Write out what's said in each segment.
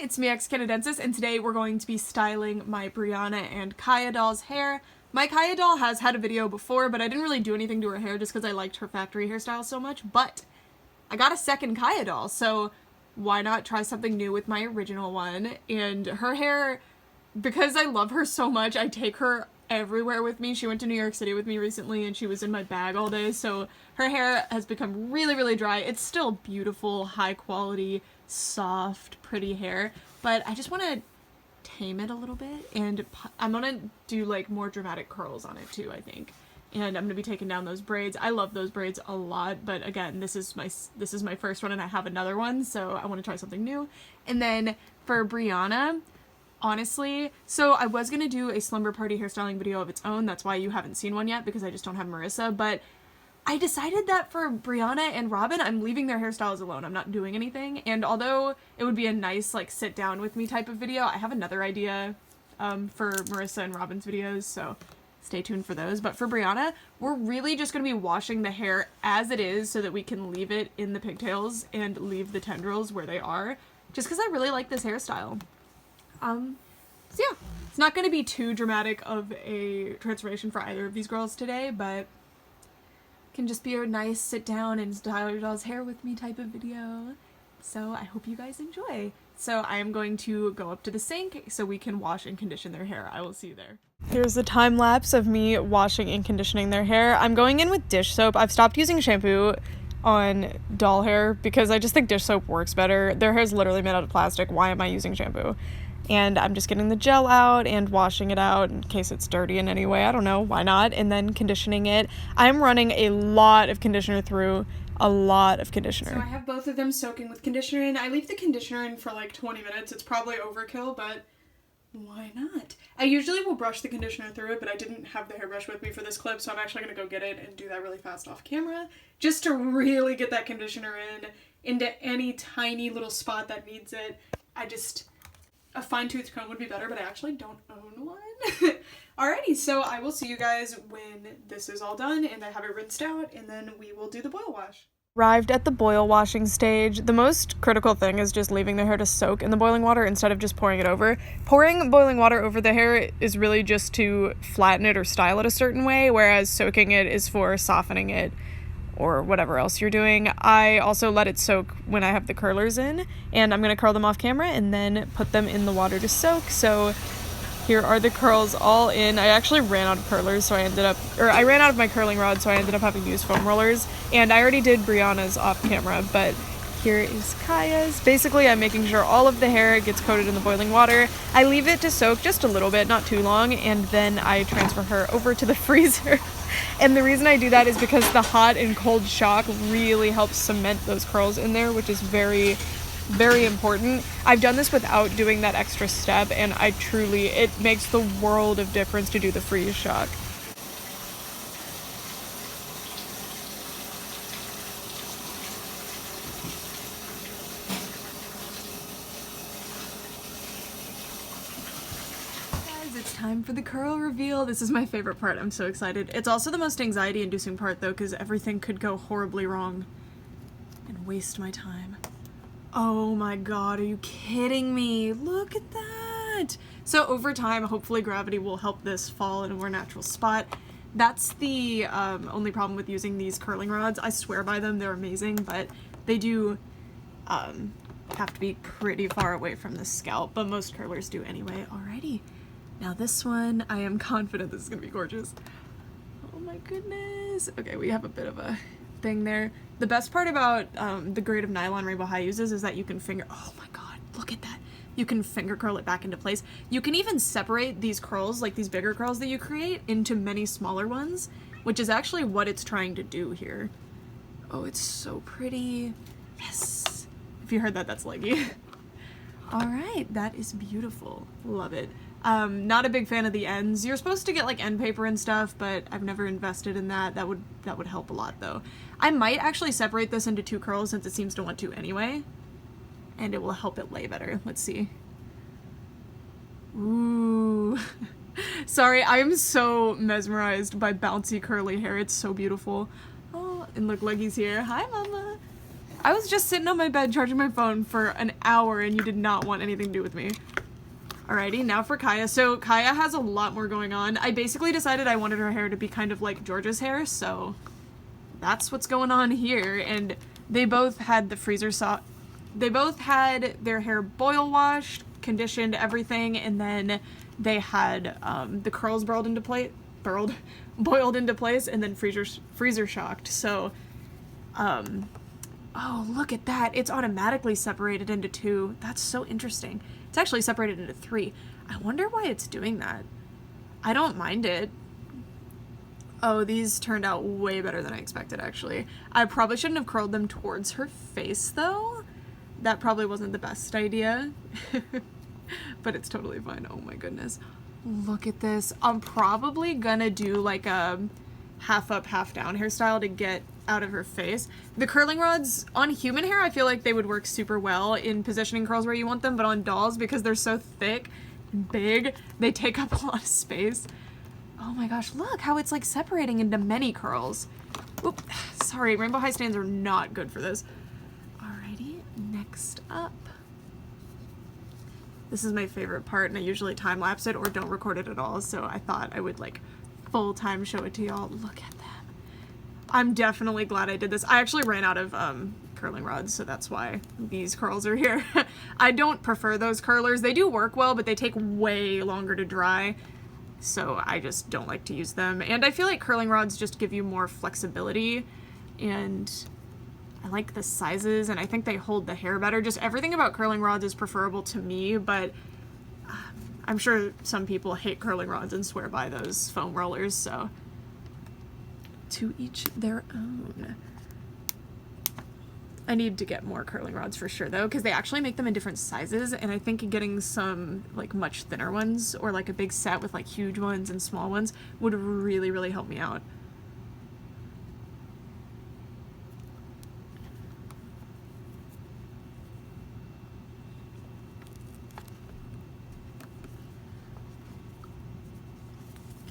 it's me, Canadensis, and today we're going to be styling my Brianna and Kaya doll's hair. My Kaya doll has had a video before, but I didn't really do anything to her hair just because I liked her factory hairstyle so much, but I got a second Kaya doll, so why not try something new with my original one? And her hair, because I love her so much, I take her everywhere with me. She went to New York City with me recently and she was in my bag all day, so her hair has become really dry. It's still beautiful, high quality, soft, pretty hair, but I just want to tame it a little bit, and I'm gonna do like more dramatic curls on it too, I think. And I'm gonna be taking down those braids. I love those braids a lot, but again, this is my first one and I have another one, so I want to try something new. And then for Brianna, honestly, so I was gonna do a slumber party hairstyling video of its own. That's why you haven't seen one yet, because I just don't have Marissa, but I decided that for Brianna and Robin, I'm leaving their hairstyles alone. I'm not doing anything. And although it would be a nice, like, sit down with me type of video, I have another idea for Marissa and Robin's videos, so stay tuned for those. But for Brianna, we're really just going to be washing the hair as it is so that we can leave it in the pigtails and leave the tendrils where they are, just because I really like this hairstyle. So yeah, it's not going to be too dramatic of a transformation for either of these girls today, but can just be a nice sit down and style your doll's hair with me type of video. So I hope you guys enjoy. So I am going to go up to the sink so we can wash and condition their hair. I will see you there. Here's the time lapse of me washing and conditioning their hair. I'm going in with dish soap. I've stopped using shampoo on doll hair because I just think dish soap works better. Their hair is literally made out of plastic. Why am I using shampoo? And I'm just getting the gel out and washing it out in case it's dirty in any way. I don't know, why not? And then conditioning it. I'm running a lot of conditioner through. A lot of conditioner. So I have both of them soaking with conditioner in. I leave the conditioner in for like 20 minutes. It's probably overkill, but why not? I usually will brush the conditioner through it, but I didn't have the hairbrush with me for this clip, so I'm actually going to go get it and do that really fast off camera, just to really get that conditioner into any tiny little spot that needs it. A fine-tooth comb would be better, but I actually don't own one. Alrighty, so I will see you guys when this is all done and I have it rinsed out, and then we will do the boil wash. Arrived at the boil washing stage. The most critical thing is just leaving the hair to soak in the boiling water instead of just pouring it over. Pouring boiling water over the hair is really just to flatten it or style it a certain way, whereas soaking it is for softening it or whatever else you're doing. I also let it soak when I have the curlers in, and I'm gonna curl them off camera and then put them in the water to soak. So here are the curls all in. I actually ran out of curlers, so I ran out of my curling rod, so I ended up having to use foam rollers, and I already did Brianna's off camera, but here is Kaya's. Basically, I'm making sure all of the hair gets coated in the boiling water. I leave it to soak just a little bit, not too long, and then I transfer her over to the freezer. And the reason I do that is because the hot and cold shock really helps cement those curls in there, which is very important. I've done this without doing that extra step, and it makes the world of difference to do the freeze shock. It's time for the curl reveal. This is my favorite part. I'm so excited. It's also the most anxiety-inducing part, though, because everything could go horribly wrong and waste my time. Oh my god, are you kidding me? Look at that! So over time, hopefully gravity will help this fall in a more natural spot. That's the only problem with using these curling rods. I swear by them, they're amazing, but they do have to be pretty far away from the scalp, but most curlers do anyway. Alrighty. Now this one, I am confident this is gonna be gorgeous. Oh my goodness. Okay, we have a bit of a thing there. The best part about the grade of nylon Rainbow High uses is that you can oh my god, look at that. You can finger curl it back into place. You can even separate these curls, like these bigger curls that you create, into many smaller ones, which is actually what it's trying to do here. Oh, it's so pretty. Yes. If you heard that, that's leggy. All right, that is beautiful. Love it. Not a big fan of the ends. You're supposed to get like end paper and stuff, but I've never invested in that. That would help a lot though. I might actually separate this into 2 curls since it seems to want to anyway, and it will help it lay better. Let's see. Ooh. Sorry, I'm so mesmerized by bouncy curly hair. It's so beautiful. Oh, and look, Leggy's here. Hi, Mama. I was just sitting on my bed charging my phone for an hour and you did not want anything to do with me. Alrighty, now for Kaya. So Kaya has a lot more going on. I basically decided I wanted her hair to be kind of like Georgia's hair, so that's what's going on here. And they both had the they both had their hair boil washed, conditioned, everything, and then they had the curls boiled into place, and then freezer shocked. So, oh, look at that. It's automatically separated into 2. That's so interesting. It's actually separated into 3. I wonder why it's doing that. I don't mind it. Oh, these turned out way better than I expected, actually. I probably shouldn't have curled them towards her face, though. That probably wasn't the best idea. But it's totally fine. Oh my goodness. Look at this. I'm probably gonna do like a half up, half down hairstyle to get out of her face. The curling rods on human hair, I feel like they would work super well in positioning curls where you want them, but on dolls, because they're so thick and big, they take up a lot of space. Oh my gosh, look how it's like separating into many curls. Oop, sorry, Rainbow High stands are not good for this. Alrighty, next up. This is my favorite part, and I usually time-lapse it or don't record it at all, so I thought I would like full-time show it to y'all. Look at them. I'm definitely glad I did this. I actually ran out of curling rods, so that's why these curls are here. I don't prefer those curlers. They do work well, but they take way longer to dry, so I just don't like to use them. And I feel like curling rods just give you more flexibility, and I like the sizes, and I think they hold the hair better. Just everything about curling rods is preferable to me, but I'm sure some people hate curling rods and swear by those foam rollers, so to each their own. I need to get more curling rods for sure, though, because they actually make them in different sizes, and I think getting some like much thinner ones or like a big set with like huge ones and small ones would really, really help me out.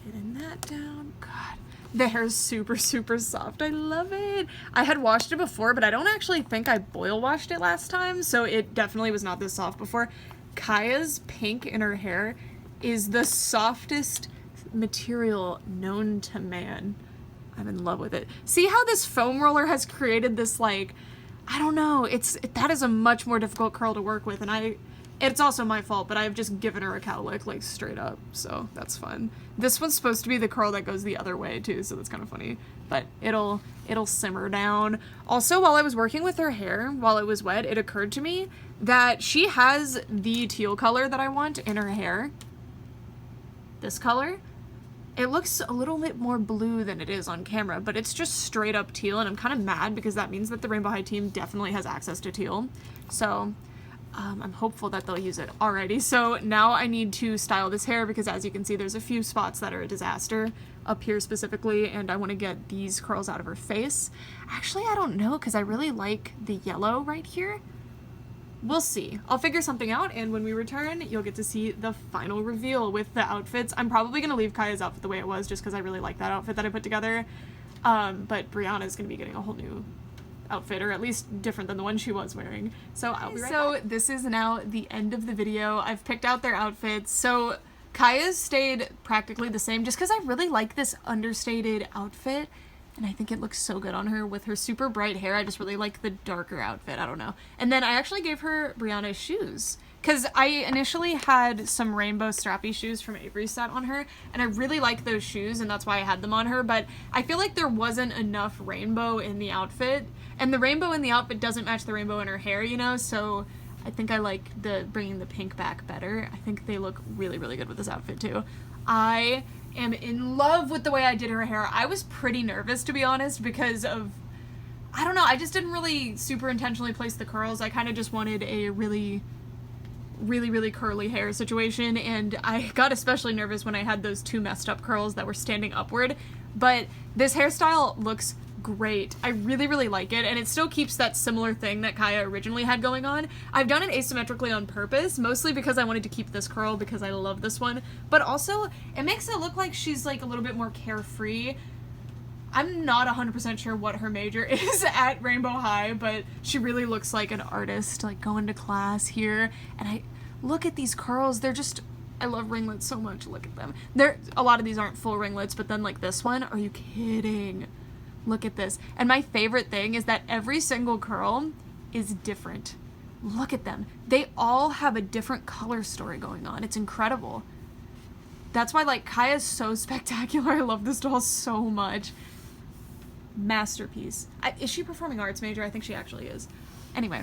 Getting that down. God, the hair is super, super soft. I love it. I had washed it before, but I don't actually think I boil washed it last time, so it definitely was not this soft before. Kaya's pink in her hair is the softest material known to man. I'm in love with it. See how this foam roller has created this, like, I don't know, that is a much more difficult curl to work with, and it's also my fault, but I've just given her a cowlick, like, straight up, so that's fun. This one's supposed to be the curl that goes the other way, too, so that's kind of funny, but it'll simmer down. Also, while I was working with her hair, while it was wet, it occurred to me that she has the teal color that I want in her hair. This color. It looks a little bit more blue than it is on camera, but it's just straight up teal, and I'm kind of mad because that means that the Rainbow High team definitely has access to teal, so I'm hopeful that they'll use it. Alrighty, so now I need to style this hair because, as you can see, there's a few spots that are a disaster up here specifically, and I want to get these curls out of her face. Actually, I don't know, because I really like the yellow right here. We'll see. I'll figure something out, and when we return, you'll get to see the final reveal with the outfits. I'm probably going to leave Kaya's outfit the way it was just because I really like that outfit that I put together, but Brianna's going to be getting a whole new outfit, or at least different than the one she was wearing. So I'll be right back. So this is now the end of the video. I've picked out their outfits. So Kaya's stayed practically the same just because I really like this understated outfit, and I think it looks so good on her with her super bright hair. I just really like the darker outfit. I don't know. And then I actually gave her Brianna's shoes because I initially had some rainbow strappy shoes from Avery's set on her, and I really like those shoes, and that's why I had them on her, but I feel like there wasn't enough rainbow in the outfit, and the rainbow in the outfit doesn't match the rainbow in her hair, you know, so I think I like bringing the pink back better. I think they look really, really good with this outfit too. I am in love with the way I did her hair. I was pretty nervous, to be honest, because of, I don't know, I just didn't really super intentionally place the curls. I kind of just wanted a really curly hair situation, and I got especially nervous when I had those two messed up curls that were standing upward, but this hairstyle looks great. I really, really like it, and it still keeps that similar thing that Kaya originally had going on. I've done it asymmetrically on purpose, mostly because I wanted to keep this curl because I love this one, but also it makes it look like she's like a little bit more carefree. I'm not 100% sure what her major is at Rainbow High, but she really looks like an artist, like going to class here. And look at these curls. They're just, I love ringlets so much. Look at them. A lot of these aren't full ringlets, but then like this one, are you kidding? Look at this. And my favorite thing is that every single curl is different. Look at them. They all have a different color story going on. It's incredible. That's why, like, Kaya's so spectacular. I love this doll so much. Masterpiece. Is she performing arts major? I think she actually is. Anyway,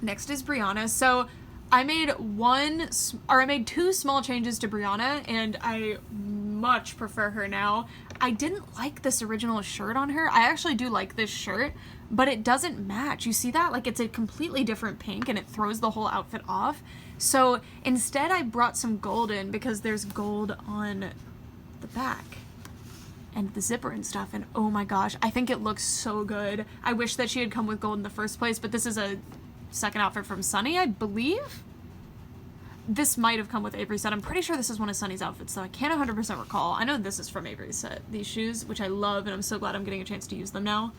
next is Brianna. So I made two small changes to Brianna, and I much prefer her now. I didn't like this original shirt on her. I actually do like this shirt, but it doesn't match. You see that? Like, it's a completely different pink, and it throws the whole outfit off. So instead I brought some gold in because there's gold on the back and the zipper and stuff, and oh my gosh, I think it looks so good. I wish that she had come with gold in the first place, but this is a second outfit from Sunny, I believe. This might have come with Avery's set. I'm pretty sure this is one of Sunny's outfits, though I can't 100% recall. I know this is from Avery's set, these shoes, which I love, and I'm so glad I'm getting a chance to use them now.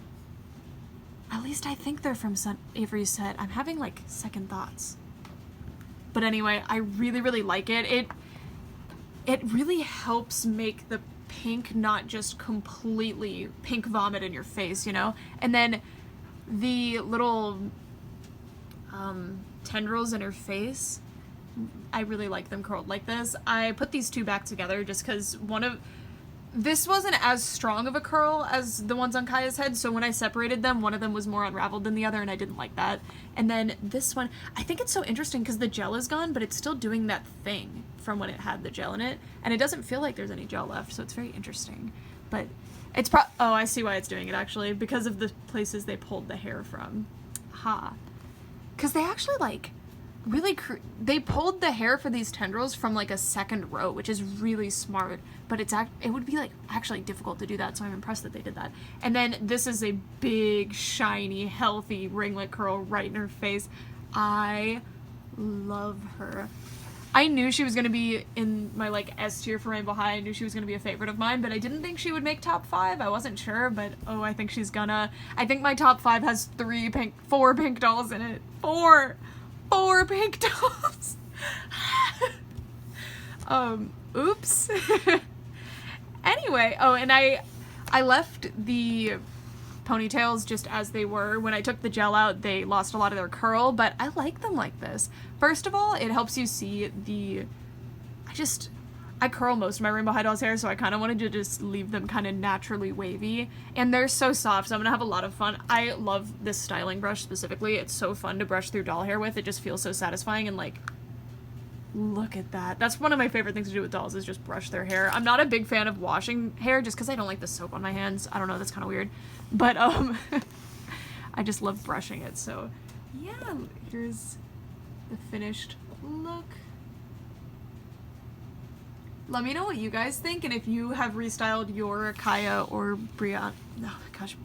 At least I think they're from Avery's set. I'm having, like, second thoughts. But anyway, I really, really like it. It really helps make the pink not just completely pink vomit in your face, you know? And then the little tendrils in her face, I really like them curled like this. I put these two back together just because this wasn't as strong of a curl as the ones on Kaya's head, so when I separated them, one of them was more unraveled than the other, and I didn't like that. And then this one, I think it's so interesting because the gel is gone, but it's still doing that thing from when it had the gel in it, and it doesn't feel like there's any gel left, so it's very interesting. But it's oh, I see why it's doing it, actually, because of the places they pulled the hair from. Ha. Because they actually, like, really they pulled the hair for these tendrils from like a second row, which is really smart, but it would be like actually difficult to do that, so I'm impressed that they did that. And then this is a big shiny healthy ringlet curl right in her face. I love her. I knew she was going to be in my like S tier for Rainbow High. I knew she was going to be a favorite of mine, but I didn't think she would make top 5. I wasn't sure, but oh, I think she's gonna. I think my top 5 has 4 pink dolls in it. 4 pink dolls. Oops. Anyway, oh, and I left the ponytails just as they were. When I took the gel out, they lost a lot of their curl, but I like them like this. First of all, it helps you see I curl most of my Rainbow High dolls hair, so I kind of wanted to just leave them kind of naturally wavy, and they're so soft, so I'm gonna have a lot of fun. I love this styling brush specifically. It's so fun to brush through doll hair with. It just feels so satisfying, and like, look at that. That's one of my favorite things to do with dolls, is just brush their hair. I'm not a big fan of washing hair just because I don't like the soap on my hands. I don't know, that's kind of weird, but I just love brushing it. So yeah, here's the finished look. Let me know what you guys think, and if you have restyled your Kaya or Brianna. No, gosh.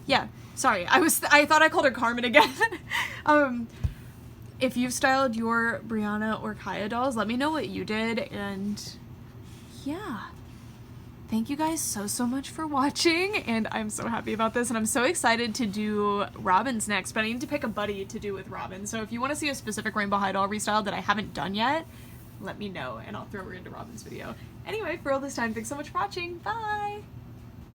Yeah, sorry. I thought I called her Carmen again. If you've styled your Brianna or Kaya dolls, let me know what you did, and yeah. Thank you guys so much for watching, and I'm so happy about this, and I'm so excited to do Robin's next, but I need to pick a buddy to do with Robin. So if you want to see a specific Rainbow High doll restyle that I haven't done yet, let me know, and I'll throw her into Robin's video. Anyway, for all this time, thanks so much for watching. Bye!